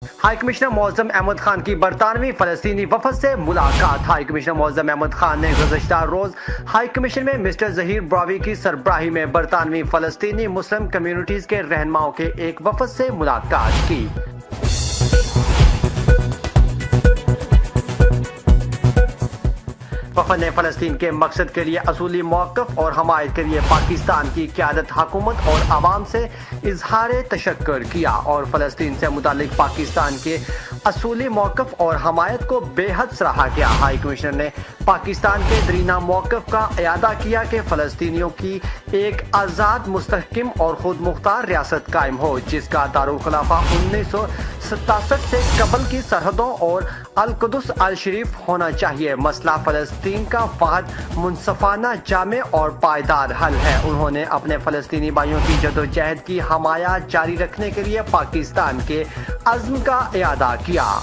High commissioner معظم احمد خان کی برطانوی فلسطینی وفد سے ملاقات۔ ہائی کمشنر معظم احمد خان نے گزشتہ روز ہائی کمیشن میں مسٹر ظہیر براوی کی سربراہی میں برطانوی فلسطینی مسلم کمیونٹیز کے رہنماؤں کے ایک وفد سے ملاقات کی۔ وفد نے فلسطین کے مقصد کے لیے اصولی موقف اور حمایت کے لیے پاکستان کی قیادت، حکومت اور عوام سے اظہار تشکر کیا اور فلسطین سے متعلق پاکستان کے اصولی موقف اور حمایت کو بے حد سراہا کیا۔ ہائی کمشنر نے پاکستان کے دیرینہ موقف کا اعادہ کیا کہ فلسطینیوں کی ایک آزاد، مستحکم اور خود مختار ریاست قائم ہو، جس کا دارالخلافہ 1967 سے قبل کی سرحدوں اور القدس الشریف ہونا چاہیے۔ مسئلہ فلسطین کا واحد، منصفانہ، جامع اور پائیدار حل ہے۔ انہوں نے اپنے فلسطینی بھائیوں کی جدوجہد کی حمایت جاری رکھنے کے لیے پاکستان کے عزم کا اعادہ کیا۔